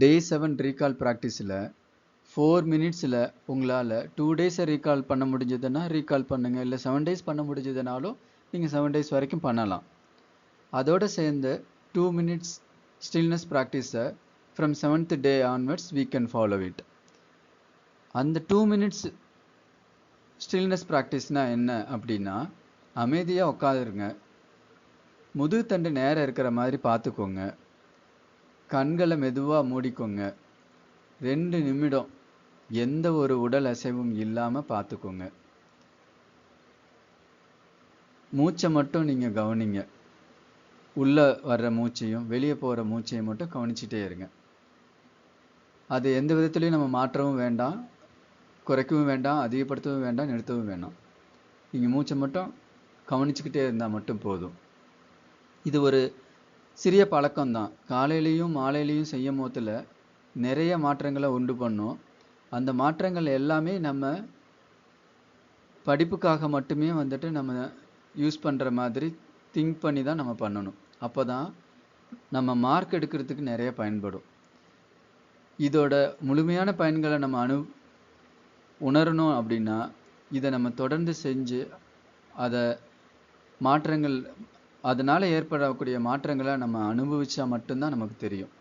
டே 7 recall ப்ராக்டிஸில் 4 மினிட்ஸில் உங்களால் 2 டேஸை recall பண்ண முடிஞ்சதுன்னா ரீகால் பண்ணுங்கள். இல்லை 7 டேஸ் பண்ண முடிஞ்சதுனாலும் நீங்கள் 7 டேஸ் வரைக்கும் பண்ணலாம். அதோடு சேர்ந்து 2 மினிட்ஸ் ஸ்டில்னஸ் ப்ராக்டிஸை from 7th day onwards we can follow it. அந்த 2 மினிட்ஸ் ஸ்டில்னஸ் ப்ராக்டிஸ்னால் என்ன அப்படின்னா, அமைதியாக உட்காந்துருங்க, முதுகுத்தண்டு நேரம் இருக்கிற மாதிரி பார்த்துக்கோங்க, கண்களை மெதுவாக மூடிக்கோங்க, 2 நிமிடம் எந்த ஒரு உடல் அசைவும் இல்லாமல் பார்த்துக்கோங்க. மூச்சை மட்டும் நீங்கள் கவனிங்க. உள்ளே வர்ற மூச்சையும் வெளியே போகிற மூச்சையும் மட்டும் கவனிச்சிட்டே இருங்க. அது எந்த விதத்துலையும் நம்ம மாற்றவும் வேண்டாம், குறைக்கவும் வேண்டாம், அதிகப்படுத்தவும் வேண்டாம், நிறுத்தவும் வேண்டாம். நீங்கள் மூச்சை மட்டும் கவனிச்சுக்கிட்டே இருந்தால் மட்டும் போதும். இது ஒரு சிறிய பழக்கம்தான். காலையிலையும் மாலையிலையும் செய்யும் போதில் நிறைய மாற்றங்களை உண்டு பண்ணும். அந்த மாற்றங்கள் எல்லாமே நம்ம படிப்புக்காக மட்டுமே வந்துட்டு நம்ம யூஸ் பண்ணுற மாதிரி திங்க் பண்ணி தான் நம்ம பண்ணணும். அப்போ தான் நம்ம மார்க் எடுக்கிறதுக்கு நிறைய பயன்படும். இதோட முழுமையான பயன்களை நம்ம உணரணும் அப்படின்னா இதை நம்ம தொடர்ந்து செஞ்சு அதை மாற்றங்கள் அதனால் ஏற்படக்கூடிய மாற்றங்களை நம்ம அனுபவிச்சா மட்டும்தான் நமக்கு தெரியும்.